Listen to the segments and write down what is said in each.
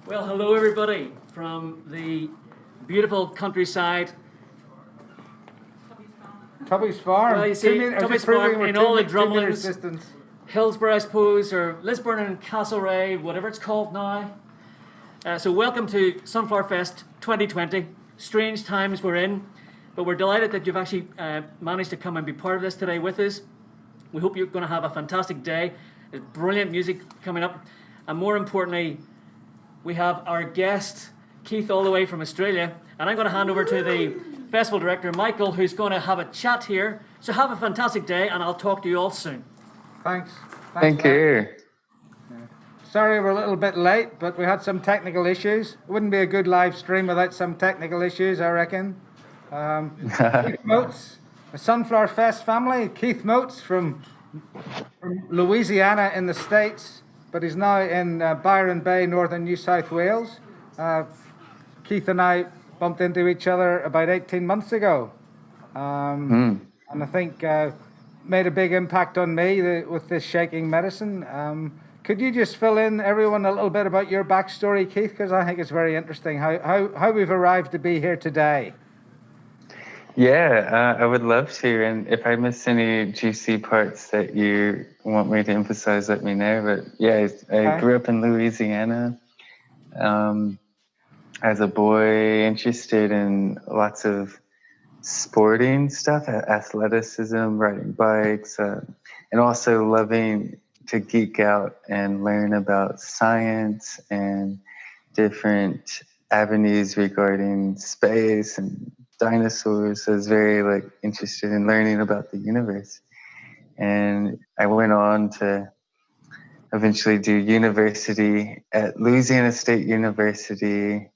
Well, hello everybody from the beautiful countryside. Tubby's Farm. Well, you see, Tubby's Farm in all the drumlins, distance. Hillsborough, I suppose, or Lisburn and Castlereagh, whatever it's called now. So welcome to Sunflowerfest 2020. Strange times we're in, but we're delighted that you've actually managed to come and be part of this today with us. We hope you're going to have a fantastic day. There's brilliant music coming up, and more importantly, we have our guest, Keith, all the way from Australia. And I'm going to hand over to the festival director, Michael, who's going to have a chat here. So have a fantastic day, and I'll talk to you all soon. Thanks. Thank you. Sorry we're a little bit late, but we had some technical issues. It wouldn't be a good live stream without some technical issues, I reckon. Keith Motes, a Sunflowerfest family. Keith Motes from Louisiana in the States, but he's now in Byron Bay, northern New South Wales. Keith and I bumped into each other about 18 months ago. And I think made a big impact on me with this shaking medicine. Could you just fill in everyone a little bit about your backstory, Keith? Because I think it's very interesting how we've arrived to be here today. Yeah, I would love to. And if I miss any juicy parts that you want me to emphasize, let me know. But yeah, I grew up in Louisiana as a boy, interested in lots of sporting stuff, athleticism, riding bikes, and also loving to geek out and learn about science and different avenues regarding space and dinosaurs. So I was very interested in learning about the universe. And I went on to eventually do university at Louisiana State University,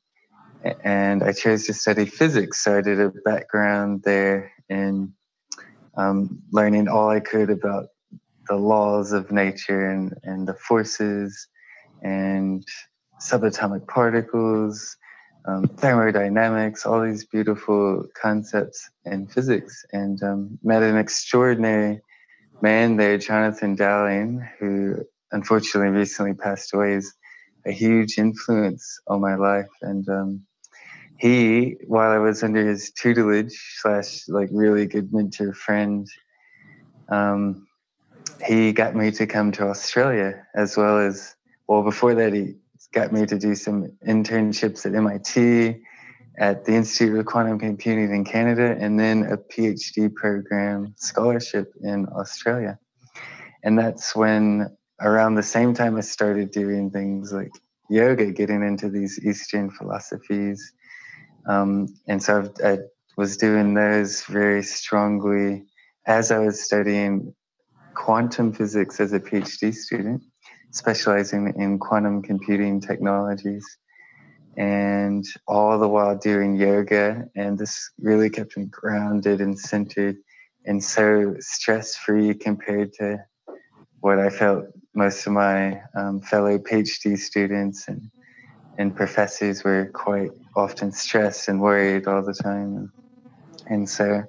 and I chose to study physics. So I did a background there in learning all I could about the laws of nature and the forces and subatomic particles, thermodynamics, all these beautiful concepts in physics, and met an extraordinary man there, Jonathan Dowling, who unfortunately recently passed away. Is a huge influence on my life. And he, while I was under his tutelage / really good mentor friend, he got me to come to Australia, as well as, before that, he got me to do some internships at MIT, at the Institute of Quantum Computing in Canada, and then a PhD program scholarship in Australia. And that's when, around the same time, I started doing things like yoga, getting into these Eastern philosophies. And so I was doing those very strongly as I was studying quantum physics as a PhD student, specializing in quantum computing technologies, and all the while doing yoga. And this really kept me grounded and centered and so stress-free compared to what I felt most of my fellow PhD students and professors were quite often stressed and worried all the time. And so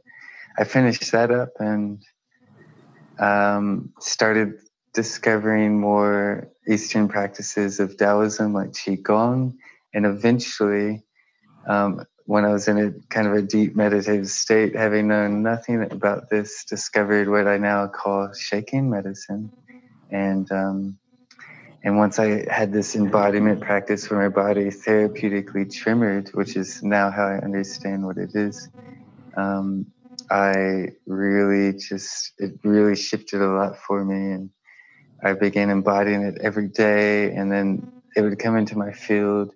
I finished that up and started discovering more Eastern practices of Taoism, like Qigong. And eventually, when I was in a kind of a deep meditative state, having known nothing about this, discovered what I now call shaking medicine. And once I had this embodiment practice where my body therapeutically trembled, which is now how I understand what it is, it really shifted a lot for me. And I began embodying it every day, and then it would come into my field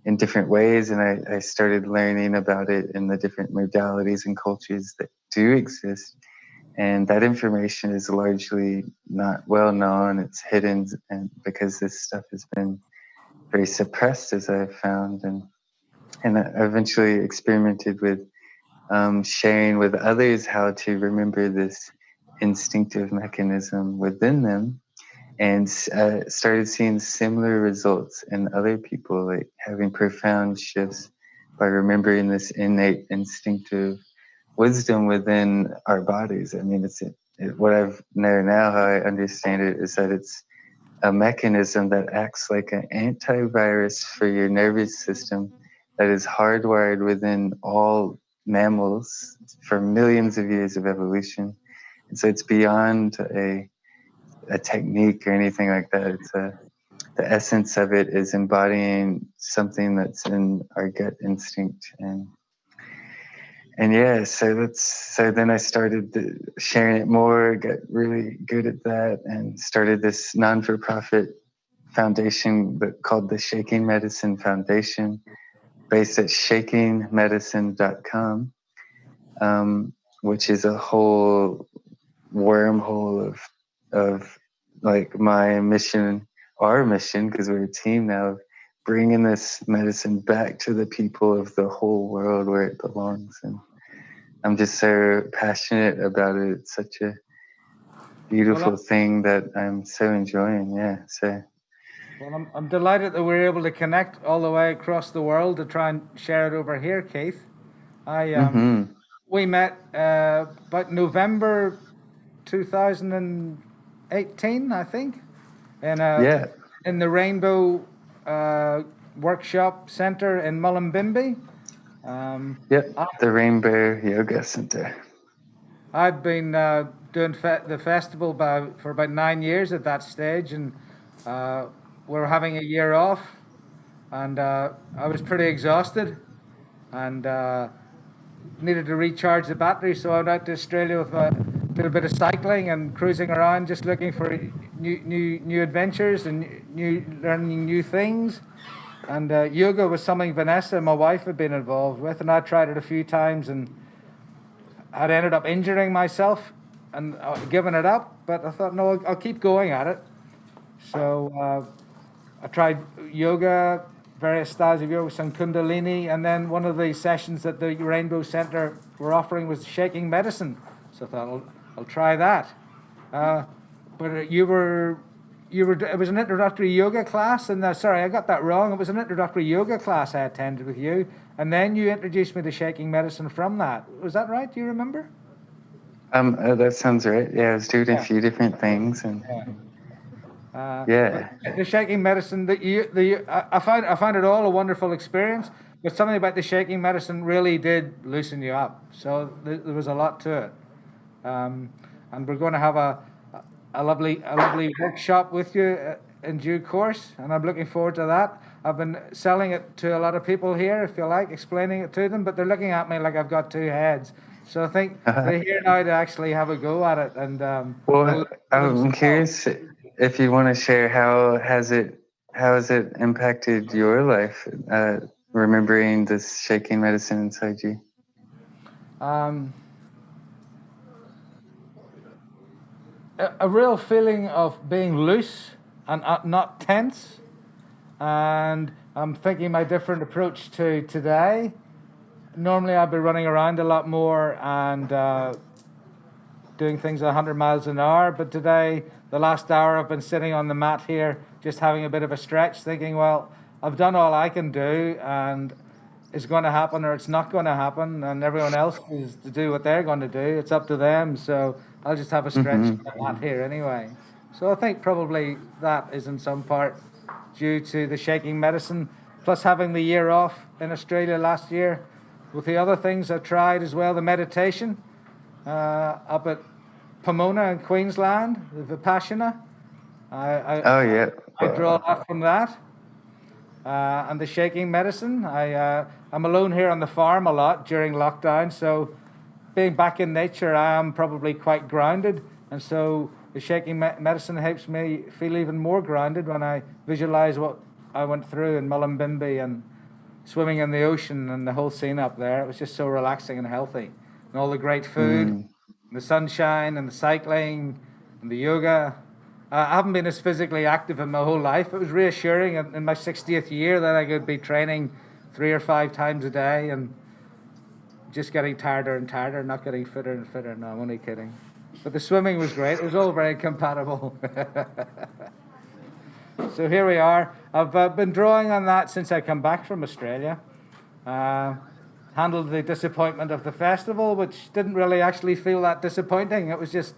in different ways. And I started learning about it in the different modalities and cultures that do exist. And that information is largely not well known. It's hidden, and because this stuff has been very suppressed, as I've found. And I eventually experimented with sharing with others how to remember this instinctive mechanism within them, and started seeing similar results in other people, like having profound shifts by remembering this innate instinctive wisdom within our bodies. I mean, what I've know now, how I understand it, is that it's a mechanism that acts like an antivirus for your nervous system that is hardwired within all mammals for millions of years of evolution. And so it's beyond a technique or anything like that. It's the essence of it is embodying something that's in our gut instinct. And yeah, so then I started sharing it more, got really good at that, and started this non-for-profit foundation called the Shaking Medicine Foundation, based at shakingmedicine.com, which is a whole wormhole of like my mission, our mission, because we're a team now, of bringing this medicine back to the people of the whole world where it belongs. And I'm just so passionate about it. It's such a beautiful thing that I'm so enjoying. Yeah. So. Well, I'm delighted that we're able to connect all the way across the world to try and share it over here, Keith. We met about November 2018, I think, in the Rainbow Workshop Centre in Mullumbimby. The Rainbow Yoga Center. I'd been doing the festival for about 9 years at that stage, and we were having a year off, and I was pretty exhausted and needed to recharge the battery, so I went out to Australia with did a bit of cycling and cruising around, just looking for new adventures and learning new things. And yoga was something Vanessa, my wife, had been involved with, and I tried it a few times, and I'd ended up injuring myself and giving it up. But I thought, no, I'll keep going at it. So I tried yoga, various styles of yoga, some Kundalini, and then one of the sessions that the Rainbow Centre were offering was shaking medicine. So I thought, I'll try that. But it was an introductory yoga class, and sorry, I got that wrong. It was an introductory yoga class I attended with you, and then you introduced me to shaking medicine from that. Was that right? Do you remember? That sounds right. Yeah, I was doing a few different things, and the shaking medicine. I found it all a wonderful experience, but something about the shaking medicine really did loosen you up. So there was a lot to it, and we're going to have a lovely workshop with you in due course, and I'm looking forward to that. I've been selling it to a lot of people here, if you like, explaining it to them, but they're looking at me like I've got two heads. So I think they're here now to actually have a go at it. And well, I'm curious if you want to share how has it impacted your life, remembering this shaking medicine inside you. A real feeling of being loose and not tense, and I'm thinking my different approach to today. Normally I'd be running around a lot more and doing things 100 miles an hour, but today, the last hour, I've been sitting on the mat here just having a bit of a stretch, thinking, well, I've done all I can do, and it's going to happen or it's not going to happen, and everyone else is to do what they're going to do. It's up to them, so I'll just have a stretch mat here anyway. So I think probably that is in some part due to the shaking medicine, plus having the year off in Australia last year. With the other things I tried as well, the meditation up at Pomona in Queensland, the Vipassana. I draw a lot from that. And the shaking medicine. I'm alone here on the farm a lot during lockdown, so being back in nature, I am probably quite grounded, and so the shaking medicine helps me feel even more grounded when I visualize what I went through in Mullumbimby and swimming in the ocean and the whole scene up there. It was just so relaxing and healthy, and all the great food, and the sunshine, and the cycling, and the yoga. I haven't been as physically active in my whole life. It was reassuring in my 60th year that I could be training 3 or 5 times a day and just getting tighter and tighter, not getting fitter and fitter. No, I'm only kidding. But the swimming was great. It was all very compatible. So here we are. I've been drawing on that since I come back from Australia. Handled the disappointment of the festival, which didn't really actually feel that disappointing. It was just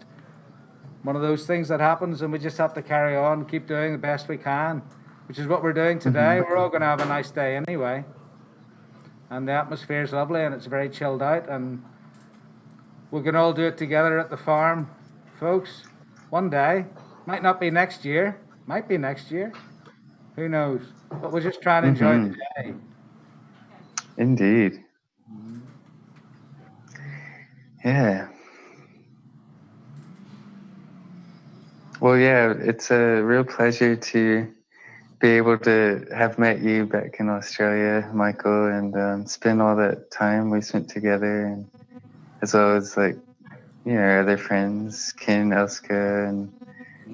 one of those things that happens, and we just have to carry on, keep doing the best we can, which is what we're doing today. We're all going to have a nice day anyway, and the atmosphere is lovely, and it's very chilled out, and we can all do it together at the farm, folks. One day, might not be next year, might be next year, who knows? But we'll just try and enjoy the day. Indeed. Yeah. Well, yeah, it's a real pleasure to be able to have met you back in Australia, Michael, and spend all that time we spent together, and as well as other friends, Ken, Elska, and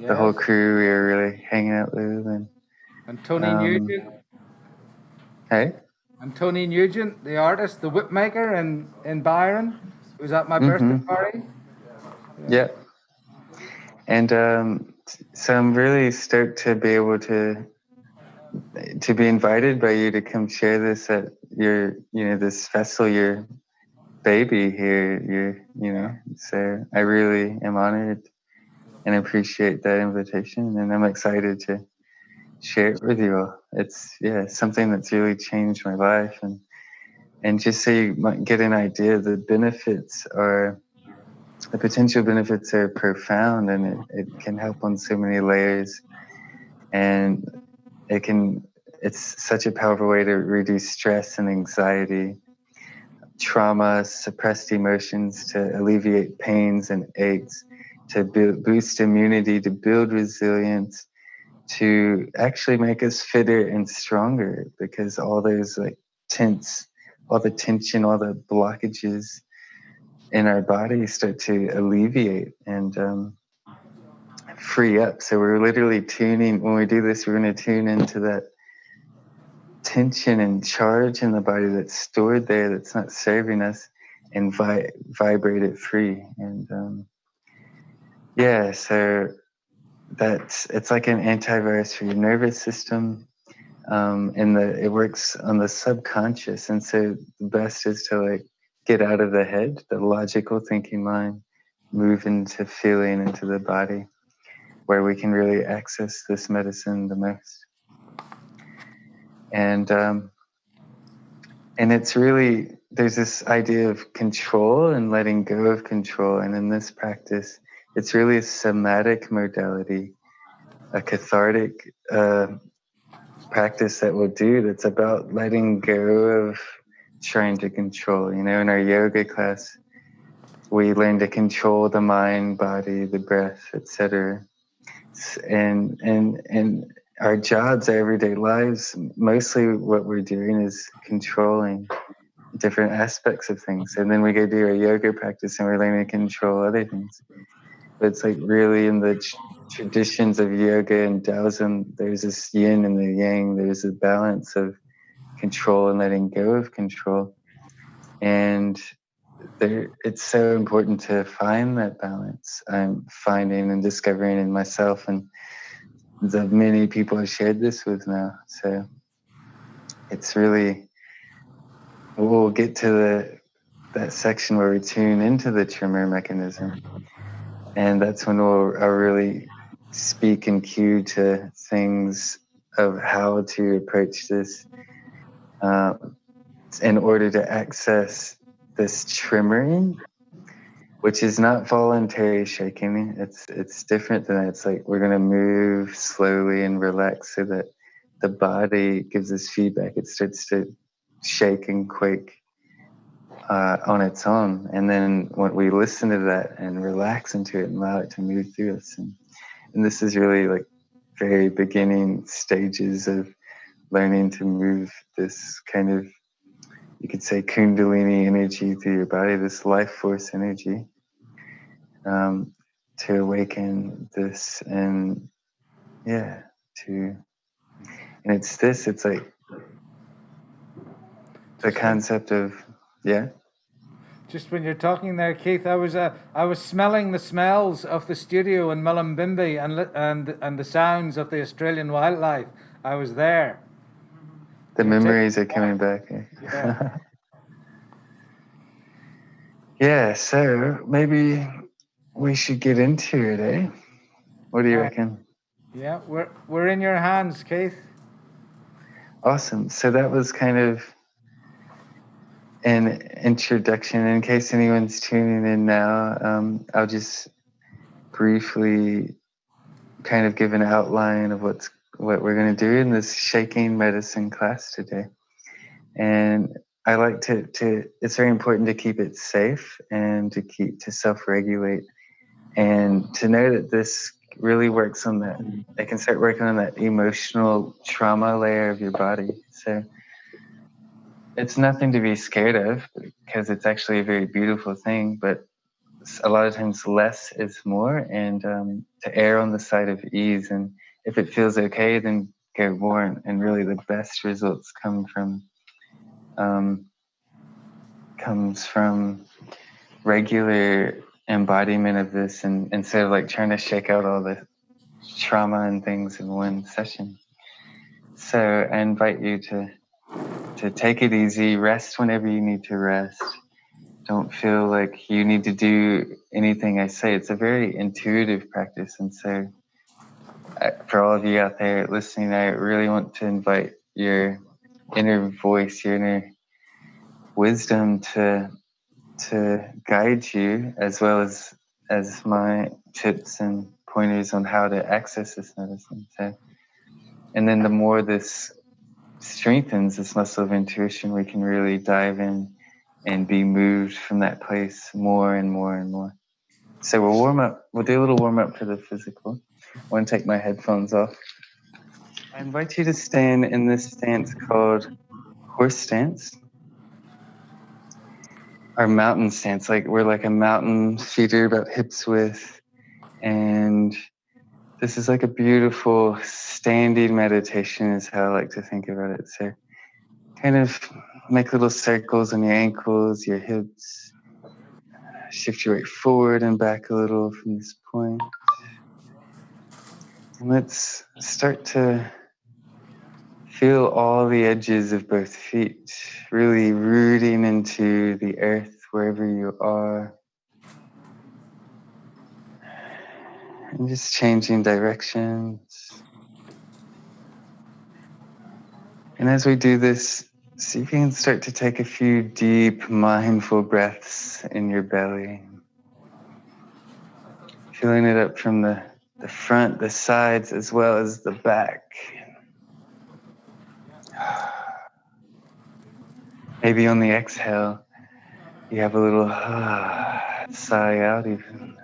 the whole crew we were really hanging out with, and Tony Nugent. Hey. And Tony Nugent, the artist, the whip maker in Byron, was at my birthday party. Yeah. And so I'm really stoked to be able to be invited by you to come share this at your, this festival, your baby here, so I really am honored and appreciate that invitation, and I'm excited to share it with you all. It's something that's really changed my life, and just so you might get an idea, the potential benefits are profound, and it can help on so many layers, and it's such a powerful way to reduce stress and anxiety, trauma, suppressed emotions, to alleviate pains and aches, to boost immunity, to build resilience, to actually make us fitter and stronger, because all those all the tension, all the blockages in our body start to alleviate and free up. So we're literally when we do this, we're going to tune into that tension and charge in the body that's stored there, that's not serving us, and vibrate it free. And so it's like an antivirus for your nervous system, and it works on the subconscious. And so the best is to get out of the head, the logical thinking mind, move into feeling, into the body, where we can really access this medicine the most. And it's really, there's this idea of control and letting go of control. And in this practice, it's really a somatic modality, a cathartic practice that we'll do that's about letting go of trying to control. In our yoga class, we learn to control the mind, body, the breath, etc. And our jobs, our everyday lives, mostly what we're doing is controlling different aspects of things. And then we go do our yoga practice and we're learning to control other things. But it's really in the traditions of yoga and Taoism, there's this yin and the yang, there's a balance of control and letting go of control. And it's so important to find that balance. I'm finding and discovering in myself, and the many people I've shared this with now. So it's really, we'll get to that section where we tune into the tremor mechanism, and that's when I'll really speak and cue to things of how to approach this in order to access this tremoring, which is not voluntary shaking. It's different than that. It's we're going to move slowly and relax so that the body gives us feedback. It starts to shake and quake on its own. And then when we listen to that and relax into it and allow it to move through us. And this is really very beginning stages of learning to move this kind of, you could say, kundalini energy through your body, this life force energy, to awaken this. And it's the concept of, Just when you're talking there, Keith, I was smelling the smells of the studio in Mullumbimby and the sounds of the Australian wildlife. I was there. The memories are coming back. Yeah. So maybe we should get into it, eh? What do you reckon? Yeah, we're in your hands, Keith. Awesome. So that was kind of an introduction. In case anyone's tuning in now, I'll just briefly kind of give an outline of what we're going to do in this shaking medicine class today. And I like to it's very important to keep it safe and to self-regulate, and to know that this really works on that. They can start working on that emotional trauma layer of your body. So it's nothing to be scared of, because it's actually a very beautiful thing. But a lot of times less is more, and to err on the side of ease. And if it feels okay, then go more. And really the best results comes from regular embodiment of this, and instead of like trying to shake out all the trauma and things in one session. So I invite you to take it easy, rest whenever you need to rest. Don't feel like you need to do anything I say. It's a very intuitive practice. And so for all of you out there listening, I really want to invite your inner voice, your inner wisdom to guide you, as well as my tips and pointers on how to access this medicine. So, and then the more this strengthens this muscle of intuition, we can really dive in and be moved from that place more and more and more. So we'll warm up. We'll do a little warm up for the physical. I want to take my headphones off. I invite you to stand in this stance called horse stance, or mountain stance. Like we're like a mountain, feet are about hips width. And this is like a beautiful standing meditation is how I like to think about it. So kind of make little circles on your ankles, your hips. Shift your weight forward and back a little from this point. And let's start to feel all the edges of both feet, really rooting into the earth wherever you are. And just changing directions. And as we do this, see if you can start to take a few deep, mindful breaths in your belly. Feeling it up from the front, the sides, as well as the back. Maybe on the exhale, you have a little sigh out even.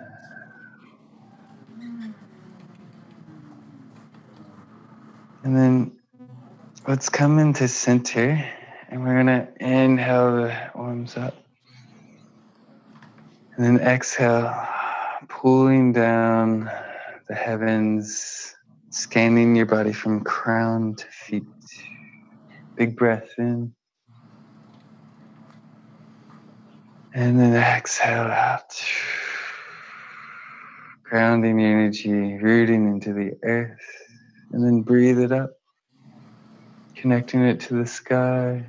And then let's come into center, and we're gonna inhale the arms up. And then exhale, pulling down the heavens, scanning your body from crown to feet. Big breath in. And then exhale out. Grounding the energy, rooting into the earth. And then breathe it up, connecting it to the sky.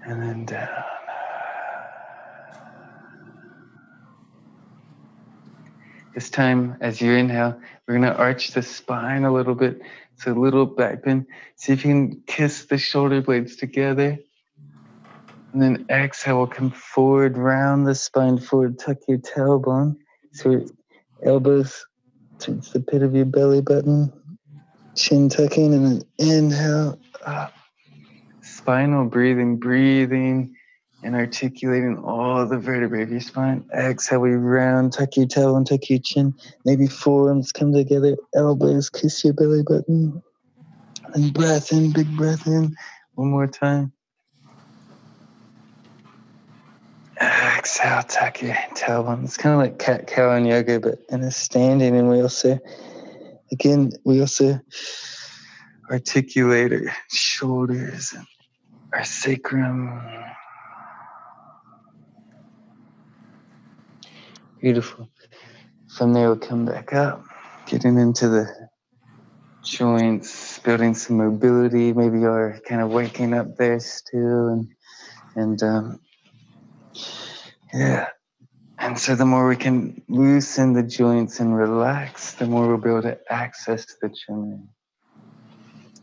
And then down. This time, as you inhale, we're going to arch the spine a little bit. So a little back bend. See if you can kiss the shoulder blades together. And then exhale, we'll come forward, round the spine forward, tuck your tailbone. So your elbows towards the pit of your belly button. Chin tucking, and then inhale up. Spinal breathing and articulating all the vertebrae of your spine. Exhale, we round, tuck your tailbone, tuck your chin. Maybe forearms come together, elbows kiss your belly button. And breath in, big breath in. One more time. Exhale, tuck your tailbone. It's kind of like cat-cow in yoga, but in a standing. And we also articulate our shoulders and our sacrum. Beautiful. From there, we'll come back up, getting into the joints, building some mobility. Maybe you're kind of waking up there still, and yeah. And so the more we can loosen the joints and relax, the more we'll be able to access the chimney.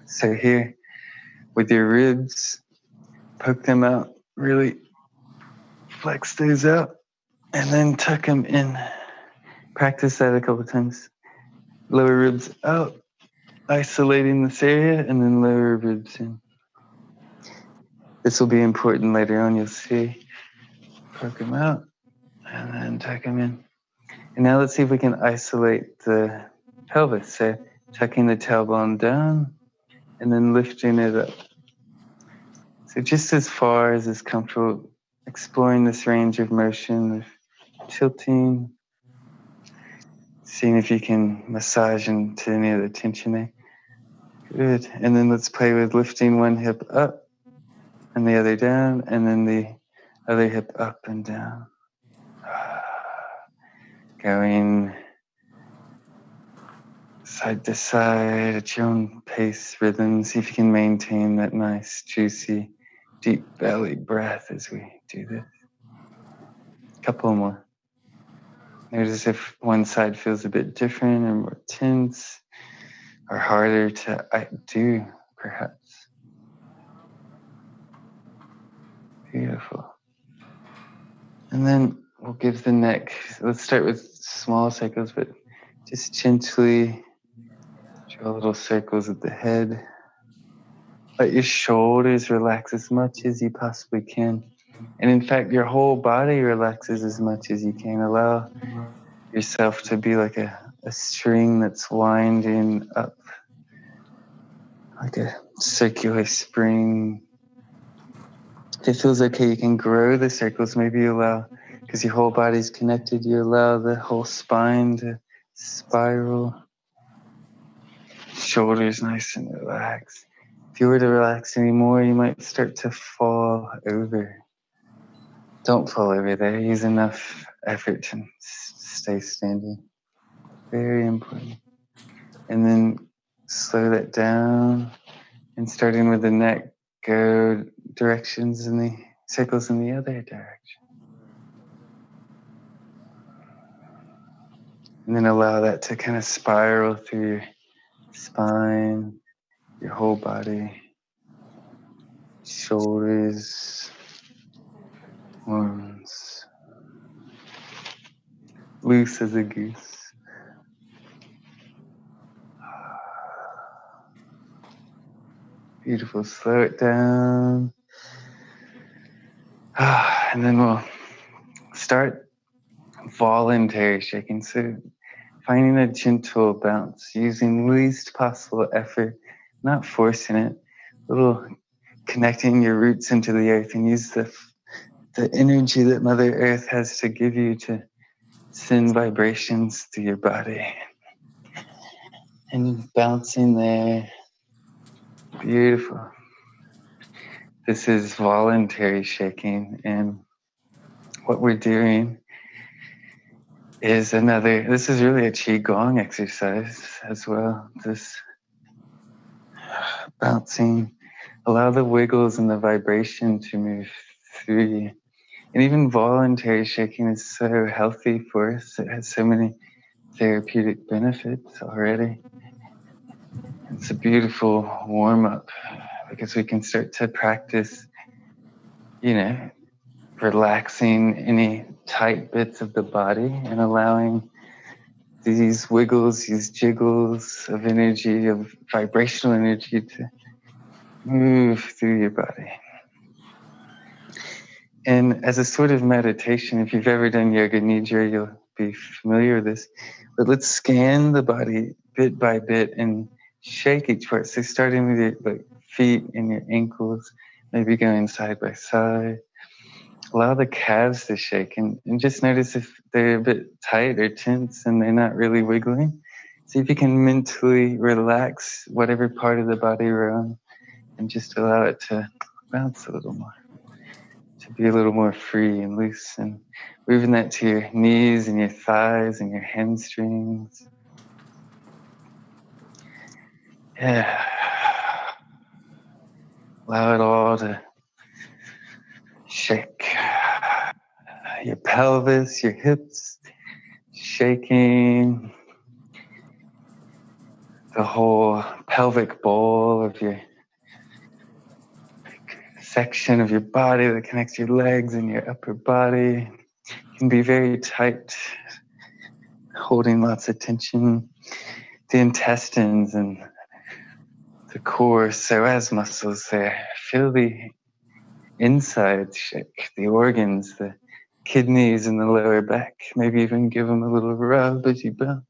So here, with your ribs, poke them out, really flex those out, and then tuck them in. Practice that a couple times. Lower ribs out, isolating this area, and then lower ribs in. This will be important later on, you'll see. Poke them out, and then tuck them in. And now let's see if we can isolate the pelvis. So tucking the tailbone down, and then lifting it up. So just as far as is comfortable, exploring this range of motion, of tilting, seeing if you can massage into any of the tension there. Good. And then let's play with lifting one hip up and the other down, and then the other hip up and down. Going side to side at your own pace, rhythm. See if you can maintain that nice, juicy, deep belly breath as we do this. A couple more. Notice if one side feels a bit different or more tense or harder to do, perhaps. Beautiful. And then we'll give the neck, let's start with small circles, but just gently draw little circles at the head. Let your shoulders relax as much as you possibly can. And in fact, your whole body relaxes as much as you can. Allow yourself to be like a string that's winding up, like a circular spring. If it feels okay, you can grow the circles. Maybe you allow, because your whole body's connected, you allow the whole spine to spiral. Shoulders nice and relaxed. If you were to relax anymore, you might start to fall over. Don't fall over there. Use enough effort to stay standing. Very important. And then slow that down. And starting with the neck, go directions in the circles in the other direction. And then allow that to kind of spiral through your spine, your whole body, shoulders, arms, loose as a goose. Beautiful. Slow it down. And then we'll start voluntary shaking. So finding a gentle bounce, using least possible effort, not forcing it. A little connecting your roots into the earth, and use the energy that Mother Earth has to give you to send vibrations through your body. And bouncing there. Beautiful. This is voluntary shaking, and what we're doing is this is really a Qigong exercise as well. This bouncing, allow the wiggles and the vibration to move through you. And even voluntary shaking is so healthy for us. It has so many therapeutic benefits already. It's a beautiful warm-up because we can start to practice, relaxing any tight bits of the body and allowing these wiggles, these jiggles of energy, of vibrational energy to move through your body. And as a sort of meditation, if you've ever done yoga nidra, you'll be familiar with this. But let's scan the body bit by bit and shake each part. So starting with your feet and your ankles, maybe going side by side. Allow the calves to shake and just notice if they're a bit tight or tense and they're not really wiggling. See if you can mentally relax whatever part of the body you're on and just allow it to bounce a little more, to be a little more free and loose, and moving that to your knees and your thighs and your hamstrings. Yeah. Allow it all to shake. Your pelvis. pelvis, your hips, shaking the whole pelvic bowl of your section of your body that connects your legs and your upper body. Can be very tight, holding lots of tension. The intestines and the core psoas muscles there. Feel the inside shake, the organs, the kidneys and the lower back. Maybe even give them a little rub as you bounce.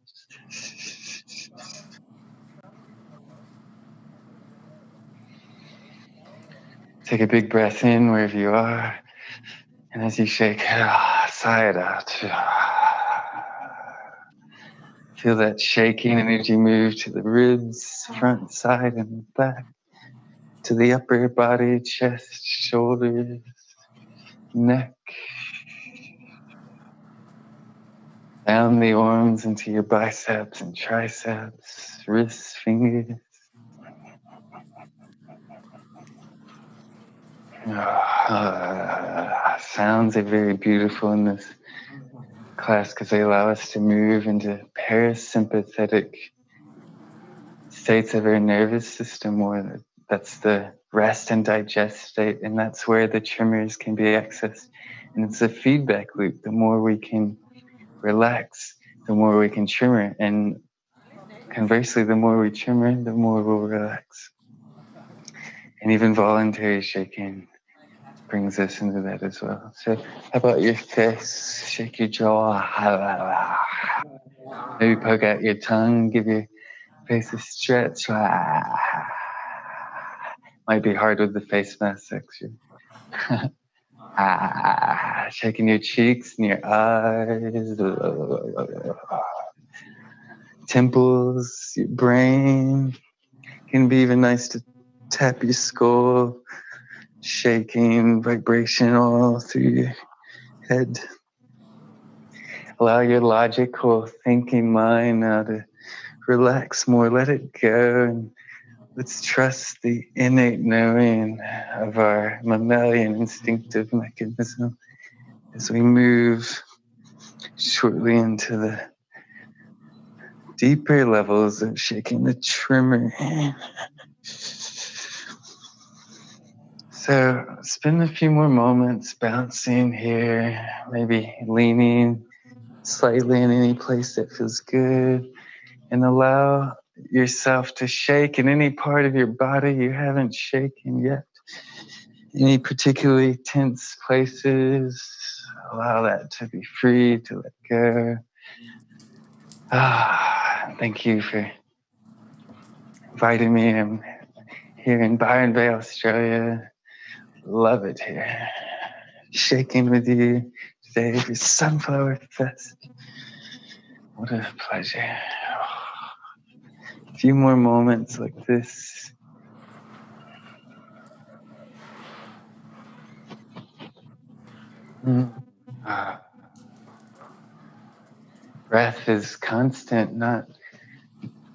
Take a big breath in wherever you are. And as you shake, sigh it out. Feel that shaking energy move to the ribs, front, side, and back, to the upper body, chest, shoulders, neck. Down the arms into your biceps and triceps, wrists, fingers. Sounds are very beautiful in this class because they allow us to move into parasympathetic states of our nervous system, or that's the rest and digest state, and that's where the tremors can be accessed. And it's a feedback loop. The more we can relax, the more we can tremor, and conversely, the more we tremor, the more we'll relax. And even voluntary shaking brings us into that as well. So how about your face? Shake your jaw. Maybe poke out your tongue, give your face a stretch. Might be hard with the face mask section. Shaking your cheeks and your eyes, temples, your brain. Can be even nice to tap your skull, shaking vibration all through your head. Allow your logical thinking mind now to relax more, let it go, and let's trust the innate knowing of our mammalian instinctive mechanism as we move shortly into the deeper levels of shaking the tremor. So spend a few more moments bouncing here, maybe leaning slightly in any place that feels good, and allow yourself to shake in any part of your body you haven't shaken yet. Any particularly tense places, allow that to be free, to let go. Thank you for inviting me. I'm here in Byron Bay, Australia. Love it here. Shaking with you today for Sunflowerfest. What a pleasure. A few more moments like this. Breath is constant, not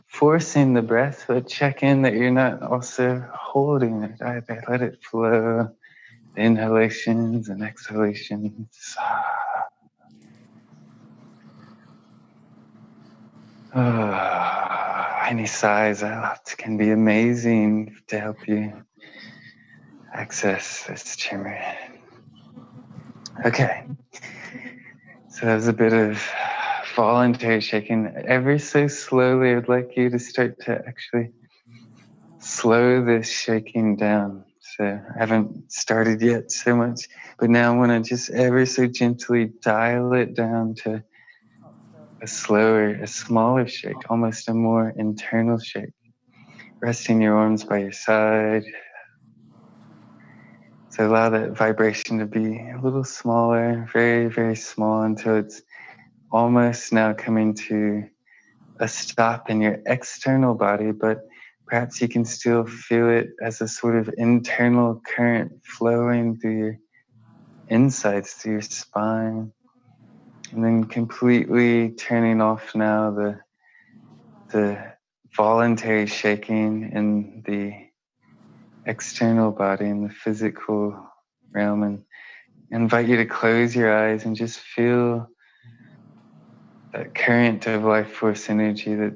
forcing the breath, but check in that you're not also holding it either. Let it flow. The inhalations and exhalations. Any sighs out can be amazing to help you access this tremor. Okay, so that was a bit of voluntary shaking. Ever so slowly, I'd like you to start to actually slow this shaking down. So I haven't started yet so much, but now I want to just ever so gently dial it down to a slower, a smaller shake, almost a more internal shake. Resting your arms by your side. So allow that vibration to be a little smaller, very, very small, until it's almost now coming to a stop in your external body, but perhaps you can still feel it as a sort of internal current flowing through your insides, through your spine, and then completely turning off now the voluntary shaking in the external body, in the physical realm, and invite you to close your eyes and just feel that current of life force energy that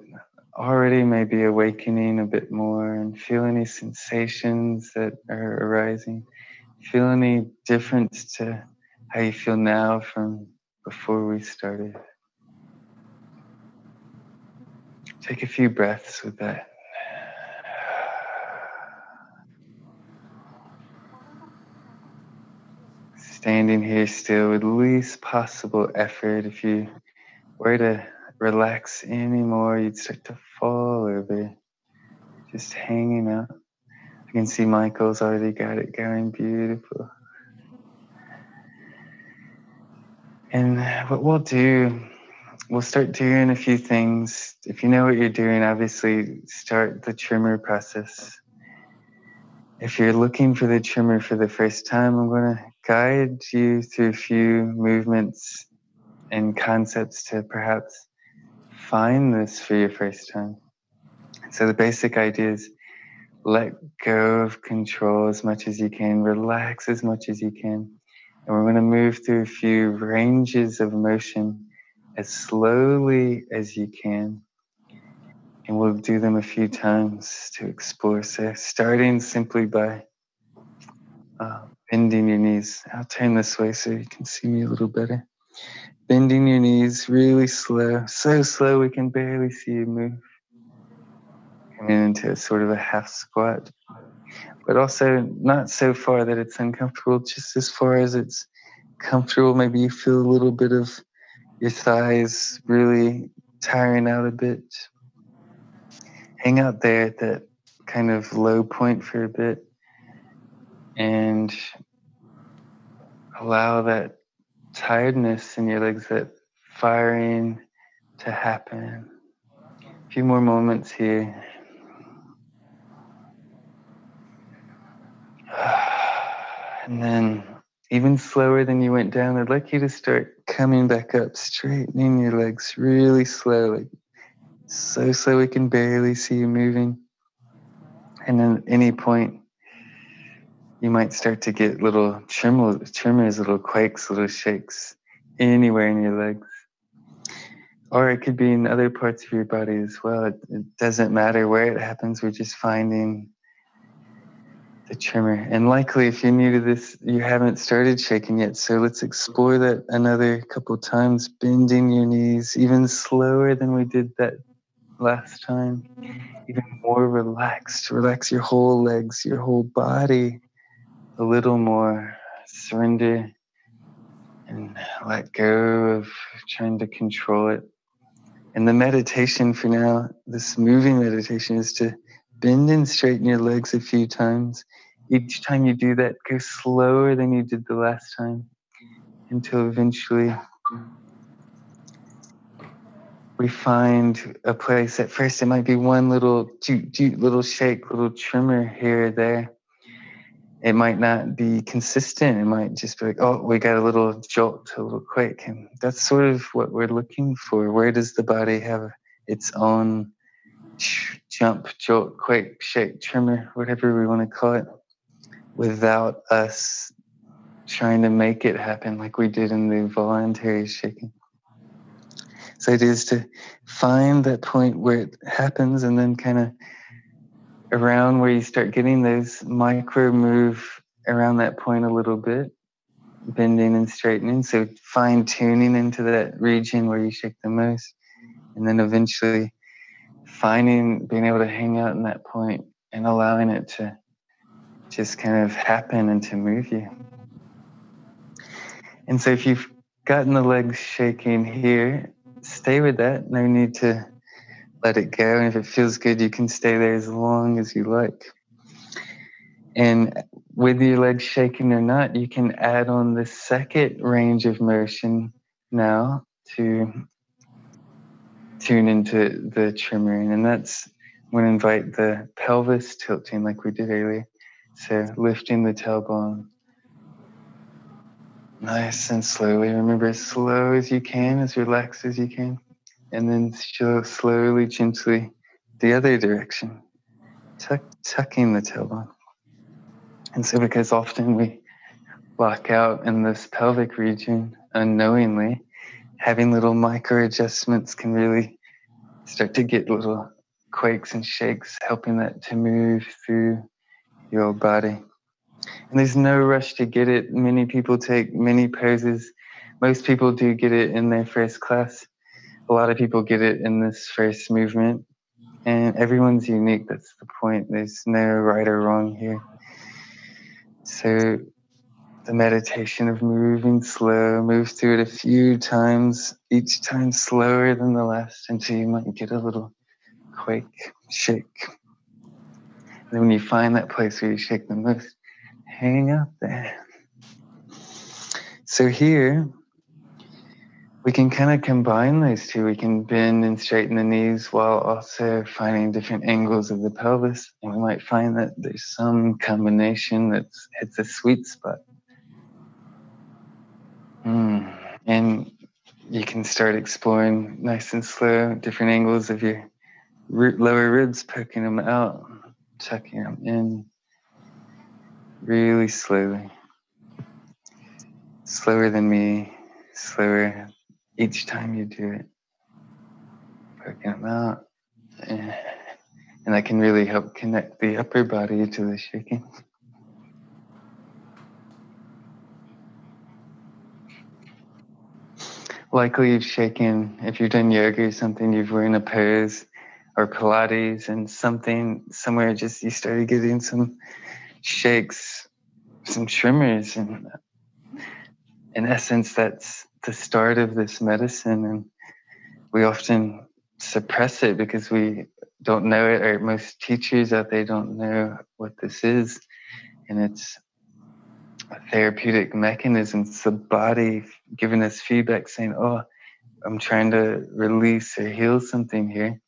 already may be awakening a bit more, and feel any sensations that are arising. Feel any difference to how you feel now from before we started. Take a few breaths with that. Standing here still with least possible effort. If you were to relax anymore, you'd start to fall over. Just hanging out. I can see Michael's already got it going. Beautiful. And what we'll do, we'll start doing a few things. If you know what you're doing, obviously start the trimmer process. If you're looking for the trimmer for the first time, I'm going to guide you through a few movements and concepts to perhaps find this for your first time. So the basic idea is let go of control as much as you can, relax as much as you can. And we're going to move through a few ranges of motion as slowly as you can. And we'll do them a few times to explore. So starting simply by bending your knees. I'll turn this way so you can see me a little better. Bending your knees really slow, so slow we can barely see you move. Coming into sort of a half squat, but also not so far that it's uncomfortable, just as far as it's comfortable. Maybe you feel a little bit of your thighs really tiring out a bit. Hang out there at that kind of low point for a bit and allow that tiredness in your legs, that firing to happen. A few more moments here. And then even slower than you went down, I'd like you to start coming back up, straightening your legs really slow, like so slow we can barely see you moving. And then at any point, you might start to get little tremors, little quakes, little shakes anywhere in your legs. Or it could be in other parts of your body as well. It doesn't matter where it happens. We're just finding the tremor. And likely if you're new to this, you haven't started shaking yet. So let's explore that another couple times, bending your knees even slower than we did that last time. Even more relaxed. Relax your whole legs, your whole body a little more. Surrender and let go of trying to control it. And the meditation for now, this moving meditation, is to bend and straighten your legs a few times. Each time you do that, go slower than you did the last time until eventually we find a place. At first, it might be one little little shake, little tremor here or there. It might not be consistent. It might just be like, oh, we got a little jolt, a little quake. And that's sort of what we're looking for. Where does the body have its own jump, jolt, quake, shake, tremor, whatever we want to call it, without us trying to make it happen like we did in the voluntary shaking? So it is to find that point where it happens, and then kind of around where you start getting those micro move around that point a little bit, bending and straightening. So fine tuning into that region where you shake the most, and then eventually being able to hang out in that point and allowing it to just kind of happen and to move you. And so if you've gotten the legs shaking here, stay with that. No need to let it go. And if it feels good, you can stay there as long as you like. And with your legs shaking or not, you can add on the second range of motion now to tune into the tremoring. And that's when I invite the pelvis tilting like we did earlier. So lifting the tailbone nice and slowly. Remember, as slow as you can, as relaxed as you can. And then slowly, gently, the other direction, tucking the tailbone. And so because often we block out in this pelvic region unknowingly, having little micro adjustments can really start to get little quakes and shakes, helping that to move through your body. And there's no rush to get it. Many people take many poses. Most people do get it in their first class. A lot of people get it in this first movement. And everyone's unique. That's the point. There's no right or wrong here. So the meditation of moving slow, move through it a few times, each time slower than the last, until you might get a little quake, shake. And then when you find that place where you shake the most, hang out there. So here, we can kind of combine those two. We can bend and straighten the knees while also finding different angles of the pelvis. And we might find that there's some combination that hits a sweet spot. And you can start exploring nice and slow, different angles of your lower ribs, poking them out, tucking them in really slowly. Slower than me, slower each time you do it. Poking them out. And that can really help connect the upper body to the shaking. Likely you've shaken, if you've done yoga or something, you've worn a pose or Pilates and something, somewhere just you started getting some shakes, some tremors. And in essence, that's the start of this medicine. And we often suppress it because we don't know it, or most teachers out there don't know what this is. And it's a therapeutic mechanism. It's the body giving us feedback saying, oh, I'm trying to release or heal something here.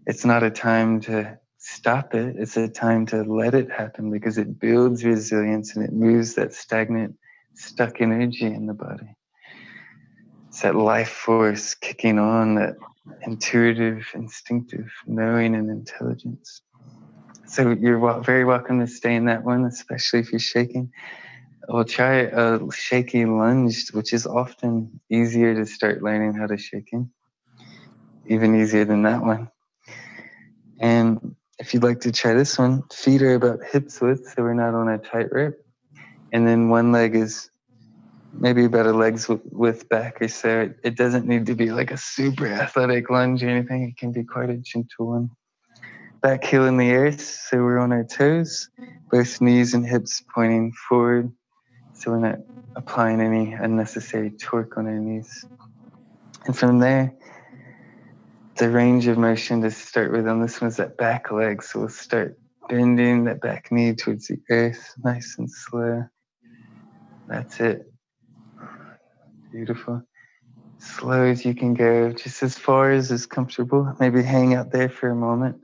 It's not a time to stop it. It's a time to let it happen, because it builds resilience and it moves that stagnant, stuck energy in the body. It's that life force kicking on, that intuitive, instinctive knowing and intelligence. So you're very welcome to stay in that one, especially if you're shaking. We'll try a shaky lunge, which is often easier to start learning how to shake in. Even easier than that one. And if you'd like to try this one, feet are about hips width, so we're not on a tight rope. And then one leg is maybe about a leg's width back or so. It doesn't need to be like a super athletic lunge or anything. It can be quite a gentle one. Back heel in the air, so we're on our toes. Both knees and hips pointing forward, so we're not applying any unnecessary torque on our knees. And from there, the range of motion to start with on this one is that back leg. So we'll start bending that back knee towards the earth, nice and slow. That's it. Beautiful. Slow as you can go, just as far as is comfortable. Maybe hang out there for a moment.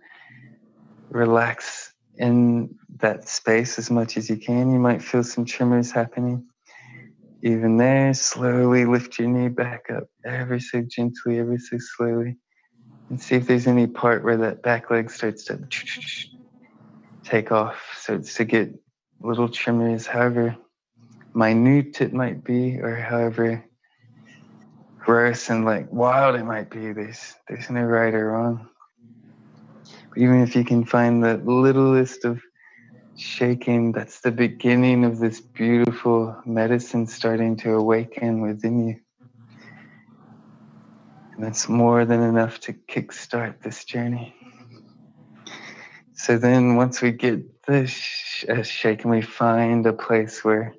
Relax in that space as much as you can. You might feel some tremors happening. Even there, slowly lift your knee back up, ever so gently, ever so slowly. And see if there's any part where that back leg starts to take off, starts to get little tremors, however minute it might be, or however gross and like wild it might be. There's no right or wrong. But even if you can find the littlest of shaking, that's the beginning of this beautiful medicine starting to awaken within you. And that's more than enough to kickstart this journey. So then once we get this shaken, we find a place where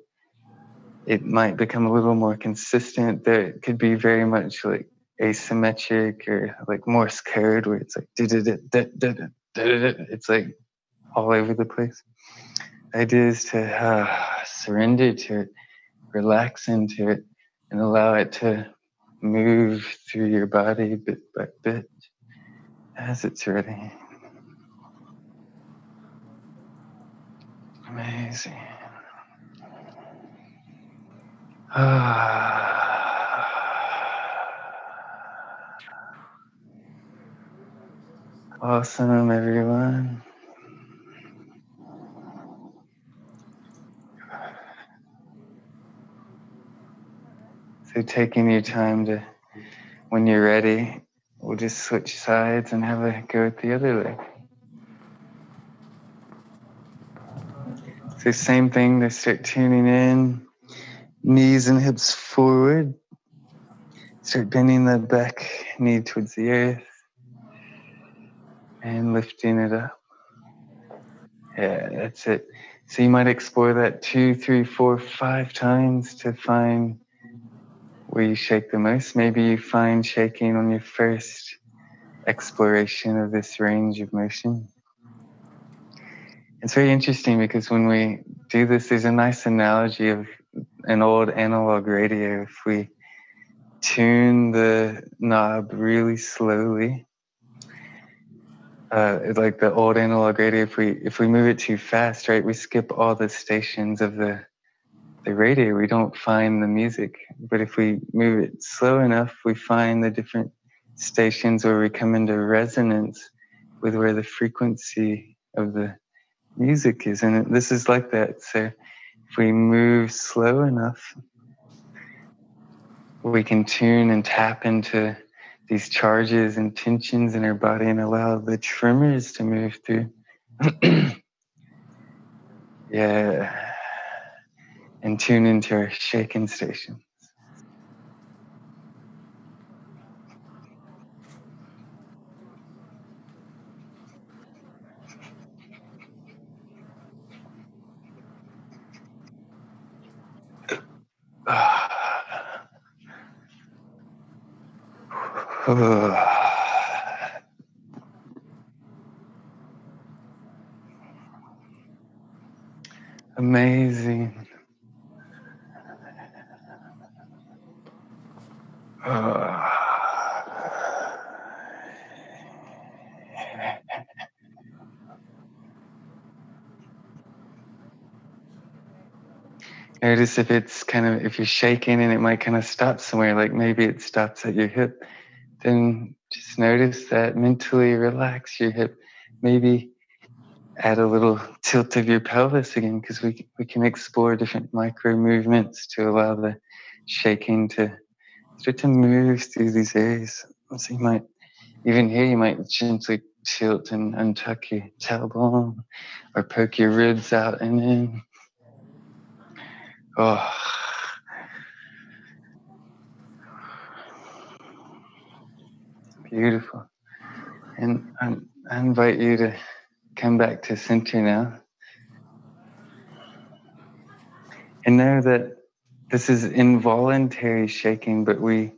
it might become a little more consistent. There it could be very much like asymmetric or like Morse code, where it's like it's like all over the place. The idea is to surrender to it, relax into it, and allow it to move through your body bit by bit as it's ready. Amazing. Awesome, everyone. So taking your time to, when you're ready, we'll just switch sides and have a go at the other leg. So same thing, to start tuning in, knees and hips forward. Start bending the back knee towards the earth and lifting it up. Yeah, that's it. So you might explore that 2, 3, 4, 5 times to find where you shake the most. Maybe you find shaking on your first exploration of this range of motion. It's very interesting because when we do this, there's a nice analogy of an old analog radio. If we tune the knob really slowly, like the old analog radio, if we move it too fast, right, we skip all the stations of the radio. We don't find the music. But if we move it slow enough, we find the different stations where we come into resonance with where the frequency of the music is. And this is like that. So if we move slow enough, we can tune and tap into these charges and tensions in our body and allow the tremors to move through. Yeah. And tune into our shaking station. Amazing. Notice if it's if you're shaking and it might kind of stop somewhere, like maybe it stops at your hip, then just notice that, mentally relax your hip. Maybe add a little tilt of your pelvis again, because we can explore different micro movements to allow the shaking to start to move through these areas. So you might, even here, you might gently tilt and untuck your tailbone or poke your ribs out and in. Oh. Beautiful. And I invite you to come back to center now. And know that this is involuntary shaking, but we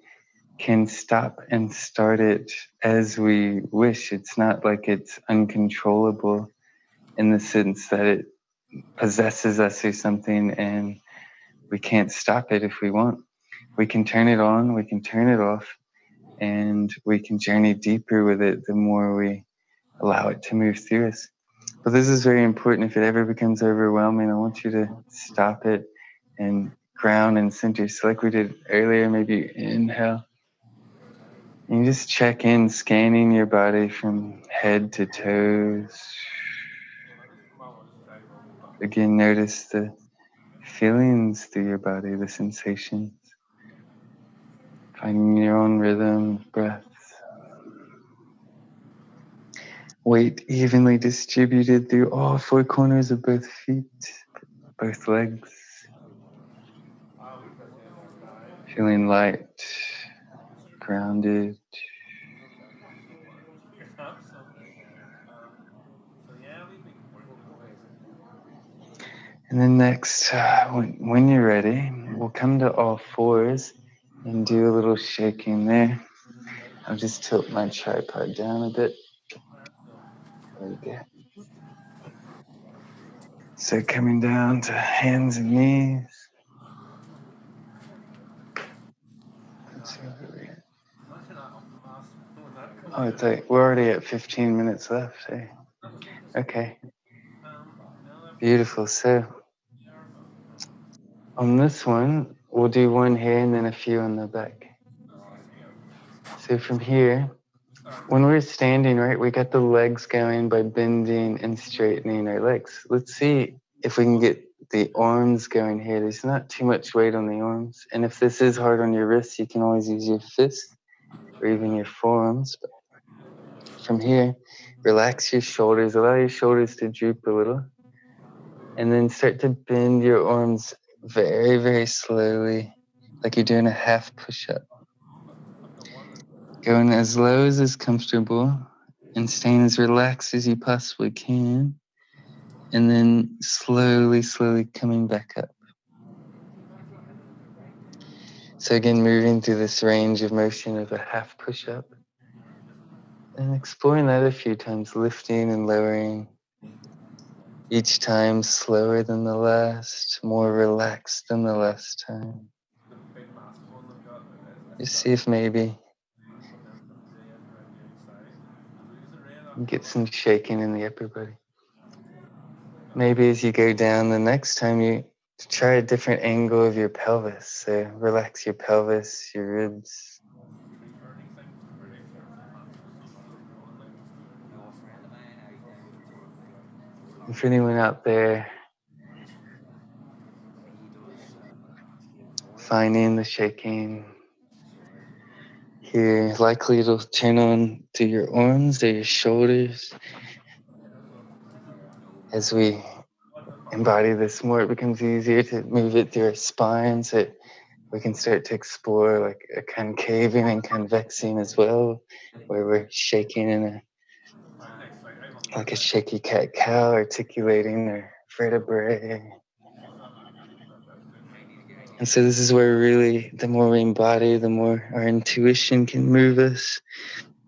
can stop and start it as we wish. It's not like it's uncontrollable in the sense that it possesses us or something and we can't stop it if we want. We can turn it on, we can turn it off, and we can journey deeper with it the more we allow it to move through us. But this is very important. If it ever becomes overwhelming, I want you to stop it and ground and center. So like we did earlier, maybe inhale. And you just check in, scanning your body from head to toes. Again, notice the feelings through your body, the sensations. Finding your own rhythm, breath. Weight evenly distributed through all 4 corners of both feet, both legs. Feeling light, grounded. And then next, when you're ready, we'll come to all fours and do a little shaking there. I'll just tilt my tripod down a bit. There we go. So coming down to hands and knees. Let's see where we're at. Oh, it's like we're already at 15 minutes left. Hey? Okay. Beautiful. So on this one, we'll do one here and then a few on the back. So from here, when we're standing, right, we got the legs going by bending and straightening our legs. Let's see if we can get the arms going here. There's not too much weight on the arms. And if this is hard on your wrists, you can always use your fists or even your forearms. But from here, relax your shoulders. Allow your shoulders to droop a little. And then start to bend your arms very, very slowly, like you're doing a half push-up. Going as low as is comfortable and staying as relaxed as you possibly can. And then slowly, slowly coming back up. So again, moving through this range of motion of a half push-up. And exploring that a few times, lifting and lowering. Each time slower than the last, more relaxed than the last time. Just see if maybe you get some shaking in the upper body. Maybe as you go down the next time, you try a different angle of your pelvis. So relax your pelvis, your ribs. And for anyone out there finding the shaking here, likely it'll turn on to your arms or your shoulders. As we embody this more, it becomes easier to move it through our spine so we can start to explore like a concaving and convexing as well, where we're shaking in like a shaky cat-cow, articulating our vertebrae. And so this is where really, the more we embody, the more our intuition can move us.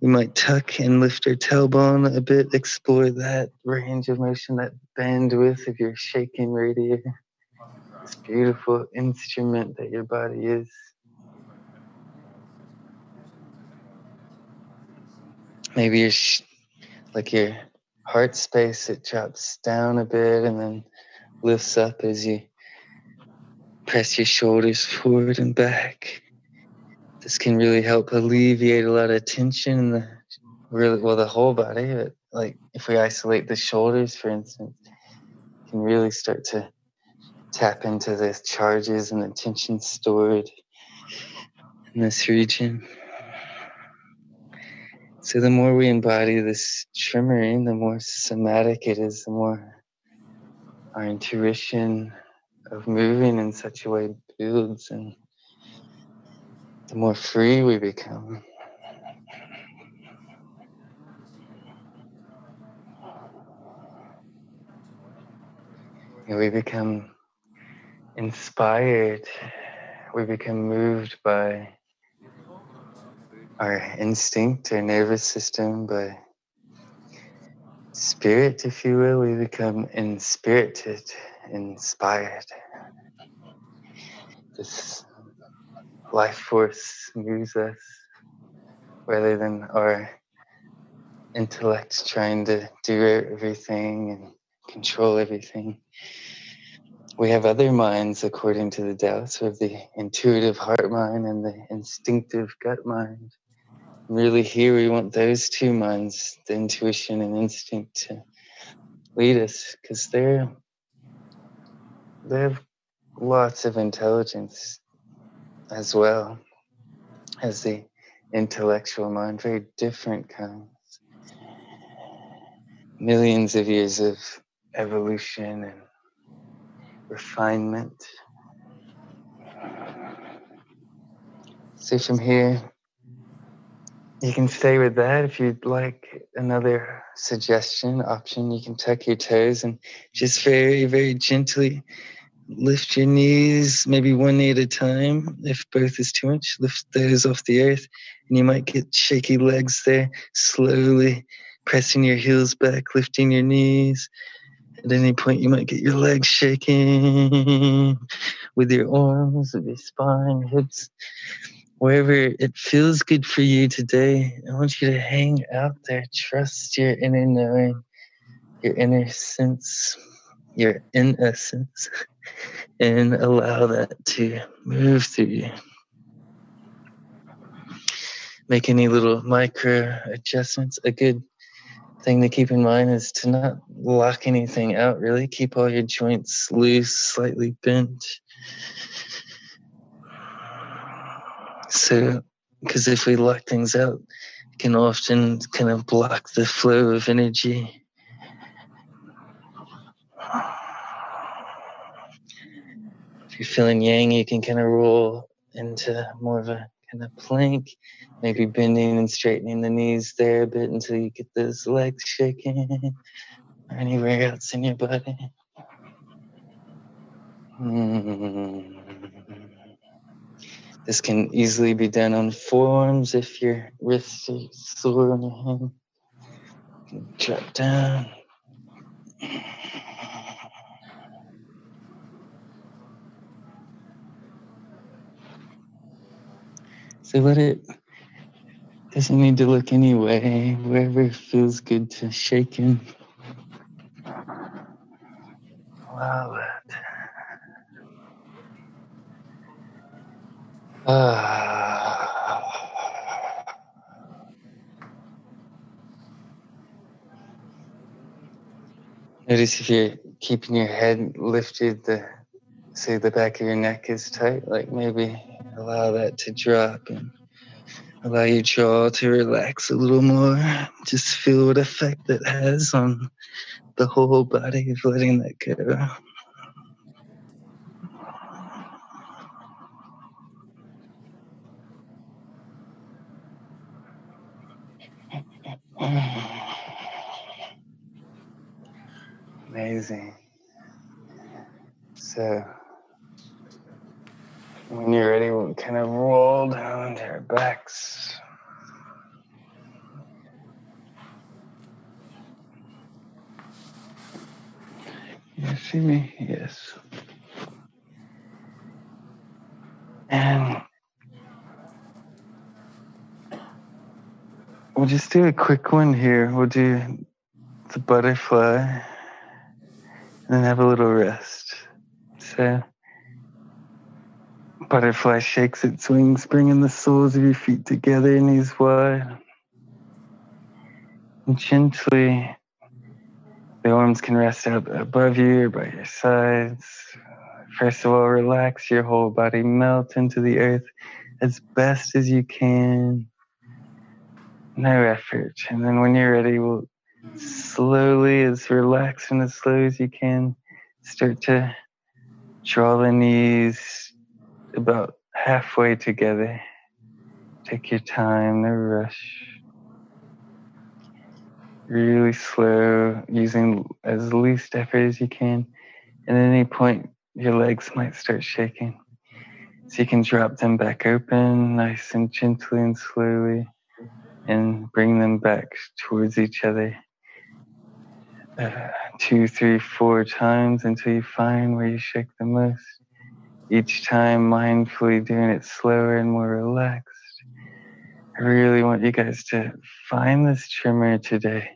We might tuck and lift our tailbone a bit, explore that range of motion, that bandwidth of your shaking radiator. This beautiful instrument that your body is. Maybe like your heart space, it drops down a bit and then lifts up as you press your shoulders forward and back. This can really help alleviate a lot of tension in the whole body. But like if we isolate the shoulders, for instance, you can really start to tap into the charges and the tension stored in this region. So the more we embody this tremoring, the more somatic it is, the more our intuition of moving in such a way builds, and the more free we become. And we become inspired. We become moved by our instinct, our nervous system, by spirit, if you will. We become inspirited, inspired. This life force moves us rather than our intellect trying to do everything and control everything. We have other minds according to the Taoists. We have the intuitive heart mind and the instinctive gut mind. Really here we want those two minds, the intuition and instinct, to lead us, because they have lots of intelligence as well as the intellectual mind, very different kinds. Millions of years of evolution and refinement. So from here, you can stay with that. If you'd like another suggestion, option, you can tuck your toes and just very, very gently lift your knees, maybe one knee at a time. If both is too much, lift those off the earth. And you might get shaky legs there, slowly pressing your heels back, lifting your knees. At any point, you might get your legs shaking with your arms, with your spine, hips. Wherever it feels good for you today, I want you to hang out there. Trust your inner knowing, your inner sense, your innocence, and allow that to move through you. Make any little micro adjustments. A good thing to keep in mind is to not lock anything out, really. Keep all your joints loose, slightly bent. So, because if we lock things out, it can often kind of block the flow of energy. If you're feeling yang, you can kind of roll into more of a kind of plank, maybe bending and straightening the knees there a bit until you get those legs shaking or anywhere else in your body. This can easily be done on forearms if your wrists are sore on your hand. You can drop down. So doesn't need to look any way, wherever feels good to shake in. Allow that. Notice if you're keeping your head lifted, say the back of your neck is tight, like maybe allow that to drop and allow your jaw to relax a little more. Just feel what effect that has on the whole body of letting that go. Amazing. So when you're ready, we'll kind of roll down to our backs. You see me? Yes. And we'll just do a quick one here. We'll do the butterfly and then have a little rest. So butterfly shakes its wings, bringing the soles of your feet together, knees wide. And gently, the arms can rest out above you or by your sides. First of all, relax your whole body, melt into the earth as best as you can. No effort. And then when you're ready, we'll slowly, as relaxed and as slow as you can, start to draw the knees about halfway together. Take your time, no rush. Really slow, using as least effort as you can. And at any point, your legs might start shaking. So you can drop them back open, nice and gently and slowly, and bring them back towards each other 2, 3, 4 times until you find where you shake the most. Each time mindfully doing it slower and more relaxed. I really want you guys to find this tremor today,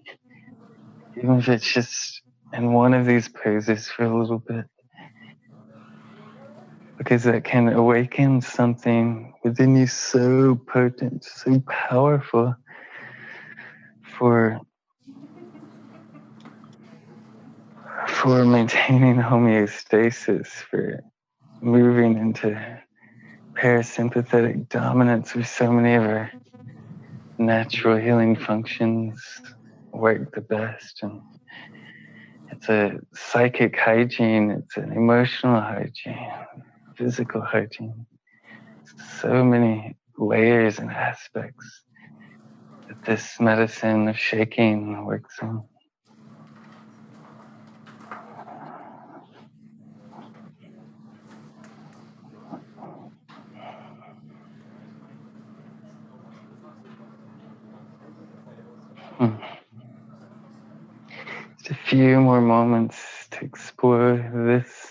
even if it's just in one of these poses for a little bit, because that can awaken something within you so potent, so powerful for maintaining homeostasis, for moving into parasympathetic dominance, where so many of our natural healing functions work the best. And it's a psychic hygiene, it's an emotional hygiene, physical hygiene. So many layers and aspects that this medicine of shaking works on. Just a few more moments to explore this.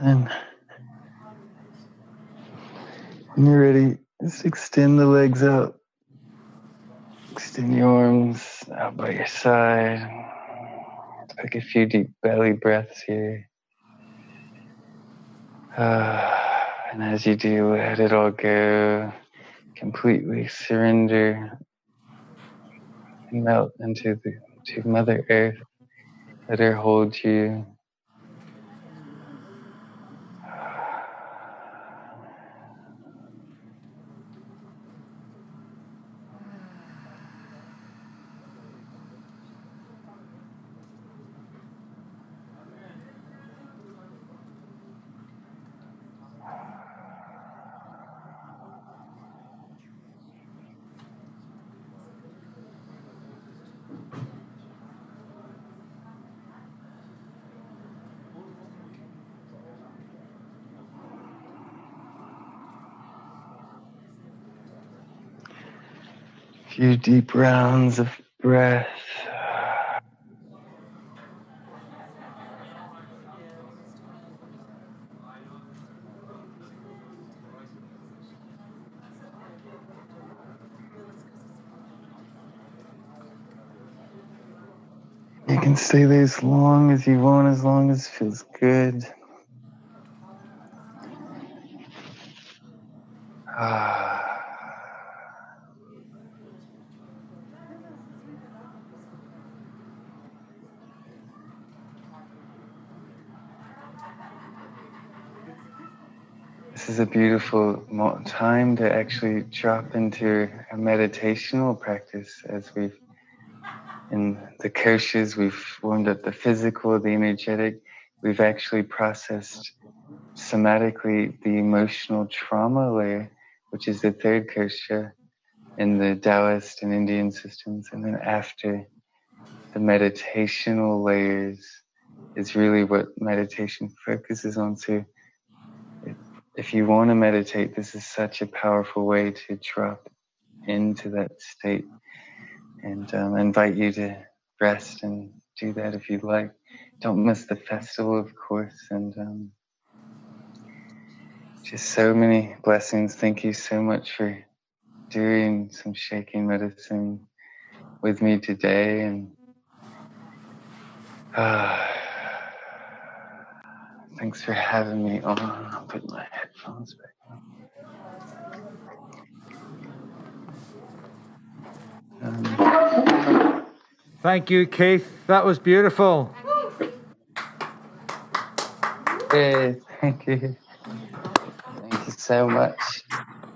And when you're ready, just extend the legs out. Extend your arms out by your side. Take a few deep belly breaths here. And as you do, let it all go. Completely surrender and melt into to Mother Earth. Let her hold you. Few deep rounds of breath. You can stay there as long as you want, as long as it feels good. This is a beautiful time to actually drop into a meditational practice. As we've, in the koshas, we've warmed up the physical, the energetic. We've actually processed somatically the emotional trauma layer, which is the third kosha in the Taoist and Indian systems. And then after, the meditational layers is really what meditation focuses on. So if you want to meditate, this is such a powerful way to drop into that state. And I invite you to rest and do that if you'd like. Don't miss the festival, of course. And just so many blessings. Thank you so much for doing some shaking medicine with me today. And thanks for having me on. I'll put my headphones back on. Thank you, Keith. That was beautiful. Hey, thank you. Thank you so much.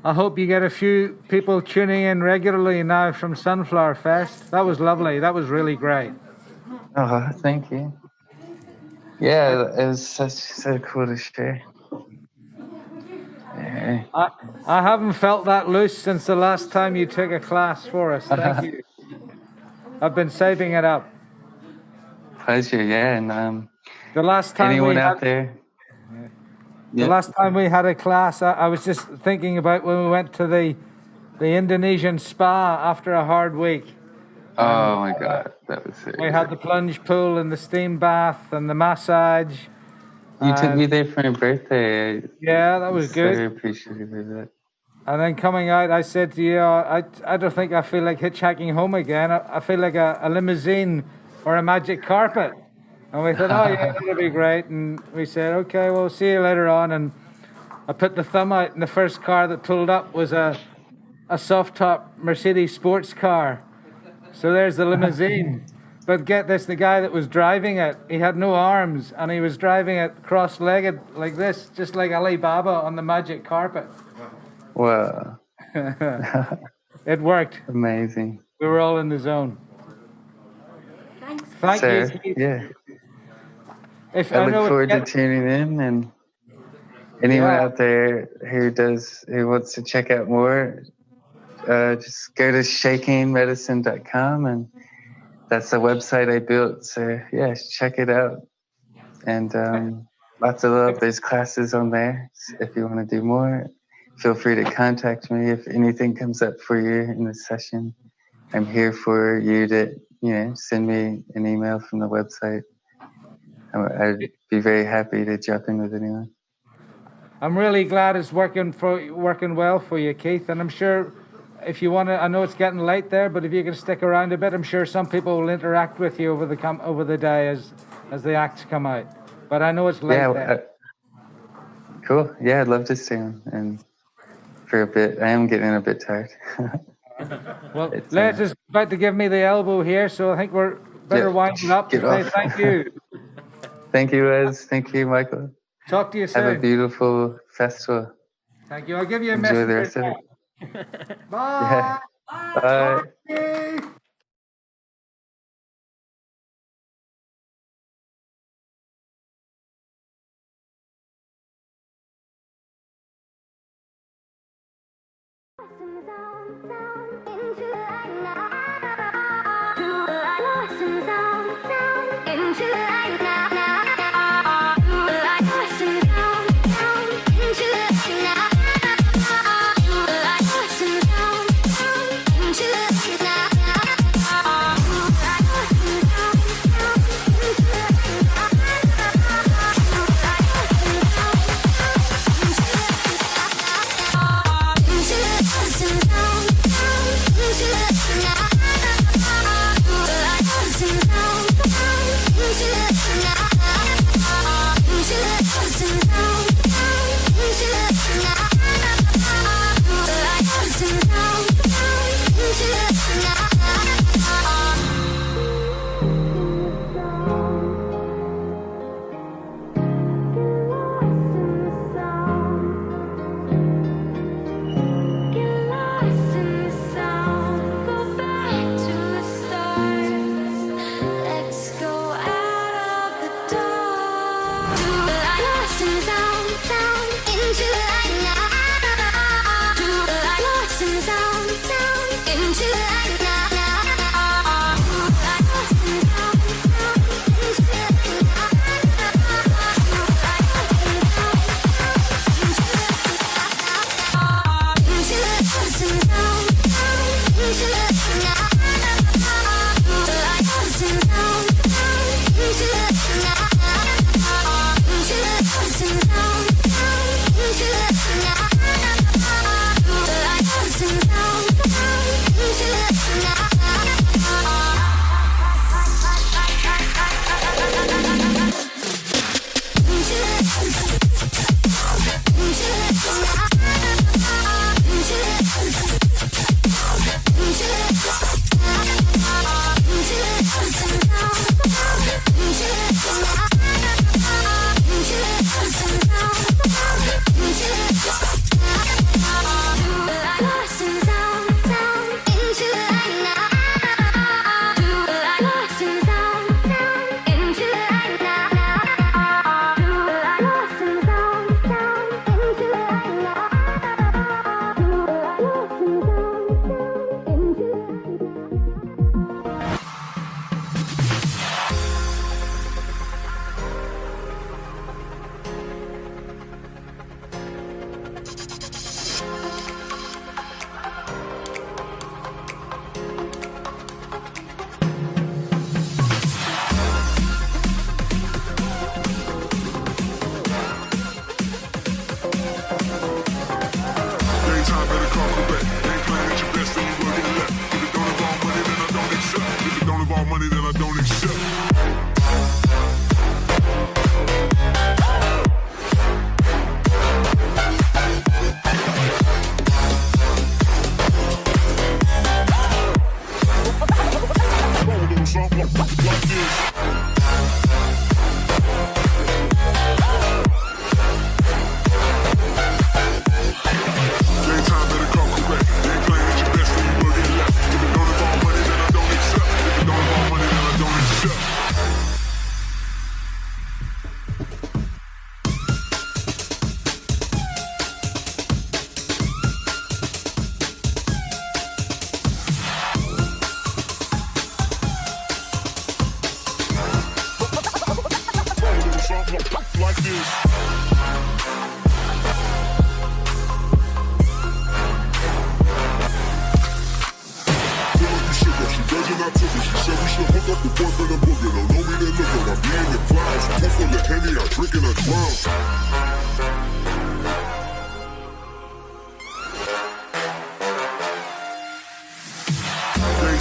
I hope you get a few people tuning in regularly now from Sunflowerfest. That was lovely. That was really great. Oh, thank you. Yeah, it was so cool to share. Yeah. I haven't felt that loose since the last time you took a class for us. Thank you. I've been saving it up. Pleasure, yeah. And The last time anyone we out had, there? the last time we had a class, I was just thinking about when we went to the Indonesian spa after a hard week. Oh my God, that was it. We had the plunge pool and the steam bath and the massage. You took me there for my birthday. Yeah, that was good. So appreciative of that. And then coming out, I said to you, I don't think I feel like hitchhiking home again. I feel like a limousine or a magic carpet. And we thought, oh yeah, that'll be great. And we said, okay, we'll see you later on. And I put the thumb out, and the first car that pulled up was a soft top Mercedes sports car. So there's the limousine. But get this, the guy that was driving it, he had no arms, and he was driving it cross-legged like this, just like Ali Baba on the magic carpet. Wow. It worked. Amazing. We were all in the zone. Thanks. Thank you. Keith. Yeah. If I look know forward to tuning in, and anyone out there who wants to check out more, just go to shakingmedicine.com, and that's the website I built. So yeah, check it out. And lots of love. There's classes on there. If you want to do more, feel free to contact me if anything comes up for you in this session. I'm here for you to, send me an email from the website. I'd be very happy to jump in with anyone. I'm really glad it's working well for you, Keith. And I'm sure if you want to, I know it's getting late there, but if you can stick around a bit, I'm sure some people will interact with you over the day as the acts come out. But I know it's late there. Cool. Yeah, I'd love to stay on and for a bit. I am getting a bit tired. Well, Les is about to give me the elbow here, so I think we're better winding up and say thank you. Thank you, Les. Thank you, Michael. Talk to you soon. Have a beautiful festival. Thank you. I'll give you a Enjoy message. the rest of it. Bye. Yeah. Bye. Bye.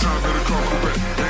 time, better call correct.